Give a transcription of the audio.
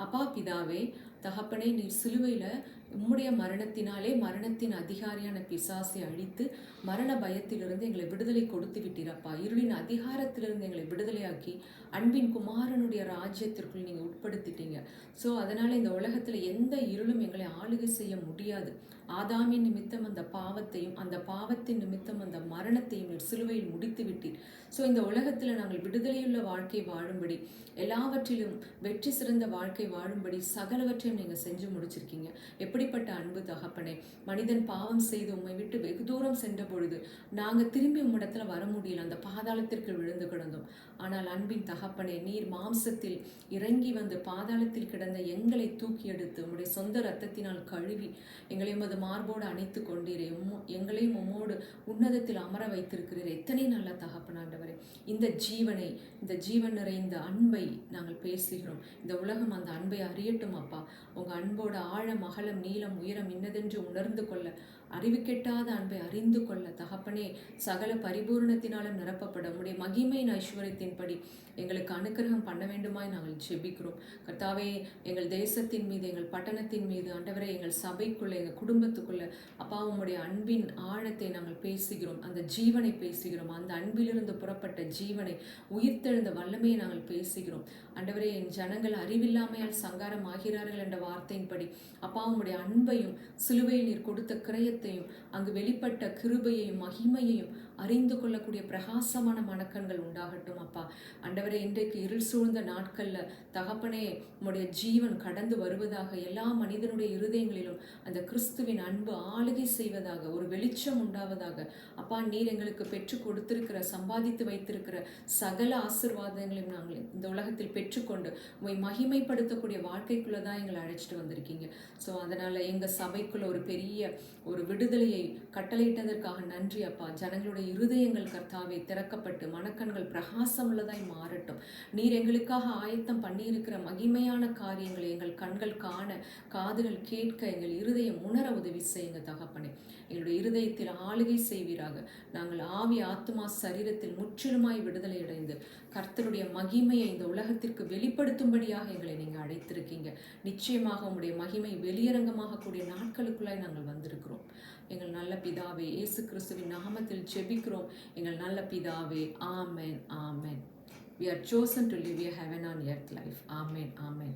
அப்பா பிதாவே, தகப்பனே, நீர் சிலுவையில் உம்முடைய மரணத்தினாலே மரணத்தின் அதிகாரியான பிசாசை அழித்து மரண பயத்திலிருந்து எங்களை விடுதலை கொடுத்து விட்டீரப்பா. இருளின் அதிகாரத்திலிருந்து எங்களை விடுதலையாக்கி அன்பின் குமாரனுடைய ராஜ்யத்திற்குள் நீங்கள் உட்படுத்திட்டீங்க. ஸோ அதனால் இந்த உலகத்தில் எந்த இருளும் எங்களை ஆளுகை செய்ய முடியாது. ஆதாமின் நிமித்தம் அந்த பாவத்தையும் அந்த பாவத்தின் நிமித்தம் அந்த மரணத்தையும் நீர் சிலுவையில் முடித்து விட்டீர். ஸோ இந்த உலகத்தில் நாங்கள் விடுதலையுள்ள வாழ்க்கை வாழும்படி, எல்லாவற்றிலும் வெற்றி சிறந்த வாழ்க்கை வாழும்படி சகலவற்றையும் நீங்கள் செஞ்சு முடிச்சிருக்கீங்க. எப்படிப்பட்ட அன்பு தகப்பனே! மனிதன் பாவம் செய்து உம்மை விட்டு வெகு தூரம் சென்ற பொழுது நாங்கள் திரும்பி உம்மிடத்துல வர முடியல, அந்த பாதாளத்திற்கு விழுந்து கிடந்தோம். ஆனால் அன்பின் தகப்பனே, நீர் மாம்சத்தில் இறங்கி வந்து பாதாளத்தில் கிடந்த எங்களை தூக்கி எடுத்து உம்முடைய சொந்த இரத்தத்தினால் கழுவி எங்களை உமது மார்போடு அணைத்து கொண்டீரே. எங்களையும் உம்மோடு உன்னதத்தில் அமர வைத்திருக்கிறீர். எத்தனை நல்ல தகப்பனாண்டவரே! இந்த ஜீவனை, இந்த ஜீவன் நிறைந்த அன்பை நாங்கள் பேசுகிறோம். இந்த உலகம் அந்த அன்பை அறியட்டும் அப்பா. உங்கள் அன்போட ஆழம், அகலம், நீளம், உயரம் இன்னதென்று உணர்ந்து கொள்ள, அறிவு கெட்டாத அன்பை அறிந்து கொள்ள தகப்பனே, சகல பரிபூர்ணத்தினாலும் நிரப்பப்பட உம்முடைய மகிமையின் ஐஸ்வர்யத்தின்படி எங்களுக்கு அனுக்கிரகம் பண்ண வேண்டுமாய் நாங்கள் ஜெபிக்கிறோம். கர்த்தாவே, எங்கள் தேசத்தின் மீது, எங்கள் பட்டணத்தின் மீது, ஆண்டவரே, எங்கள் சபைக்குள்ள, எங்கள் குடும்பத்துக்குள்ள அப்பா உம்முடைய அன்பின் ஆழத்தை நாங்கள் பேசுகிறோம். அந்த ஜீவனை பேசுகிறோம். அந்த அன்பிலிருந்து புறப்பட்ட ஜீவனை, உயிர்த்தெழுந்த வல்லமையை நாங்கள் பேசுகிறோம். ஆண்டவரே, என் ஜனங்கள் அறிவில்லாமையால் சங்காரம் ஆகிறார்கள் என்ற வார்த்தையின்படி அப்பா உம்முடைய அன்பையும் சிலுவையில் நீர் கொடுத்த கிரயத்தையும் அங்கு வெளிப்பட்ட கிருபையையும் மகிமையையும் அறிந்து கொள்ளக்கூடிய பிரகாசமான மனக்கண்கள் உண்டாகட்டும் அப்பா. ஆண்டவரே, இன்றைக்கு இருள் சூழ்ந்த நாட்கள்ல தகப்பனே, உம்முடைய ஜீவன் கடந்து வருவதாக, எல்லா மனிதனுடைய இருதயங்களிலும் அந்த கிறிஸ்துவின் அன்பு ஆளுகை செய்வதாக, ஒரு வெளிச்சம் உண்டாவதாக. அப்பா, நீர் எங்களுக்கு பெற்று கொடுத்திருக்கிற, சம்பாதித்து வைத்திருக்கிற சகல ஆசீர்வாதங்களையும் நாங்கள் இந்த உலகத்தில் பெற்றுக்கொண்டு உம்மை மகிமைப்படுத்தக்கூடிய வாழ்க்கைக்குள்ளதான் எங்களை அழைச்சிட்டு வந்திருக்கீங்க. ஸோ அதனால எங்க சபைக்குள்ள ஒரு பெரிய ஒரு விடுதலையை கட்டளையிட்டதற்காக நன்றி அப்பா. ஜனங்களுடைய இருதயங்கள் கர்த்தாவே திறக்கப்பட்டு மனக்கண்கள் பிரகாசம் உள்ளதாய் மாறட்டும். நீர் எங்களுக்காக ஆயத்தம் பண்ணியிருக்கிற மகிமையான காரியங்களை எங்கள் கண்கள் காண, காதுகள் கேட்க, எங்கள் இருதயம் உணர உதவி செய்யுங்க தகப்பனே. எங்களுடைய இருதயத்தில் ஆளுகை செய்வீராக. நாங்கள் ஆவி, ஆத்மா, சரீரத்தில் முற்றிலுமாய் விடுதலை அடைந்து கர்த்தருடைய மகிமையை இந்த உலகத்திற்கு வெளிப்படுத்தும்படியாக எங்களை நீங்கள் அழைத்திருக்கீங்க. நிச்சயமாக உங்களுடைய மகிமை வெளியரங்கமாக கூடிய நாட்களுக்குள்ளாய் நாங்கள் வந்திருக்கிறோம். எங்கள் நல்ல பிதாவே, இயேசு கிறிஸ்துவின் நாமத்தில் ஜெபிக்கிறோம் எங்கள் நல்ல பிதாவே. ஆமென், ஆமென். We are chosen to live a heaven on earth life. Amen, amen.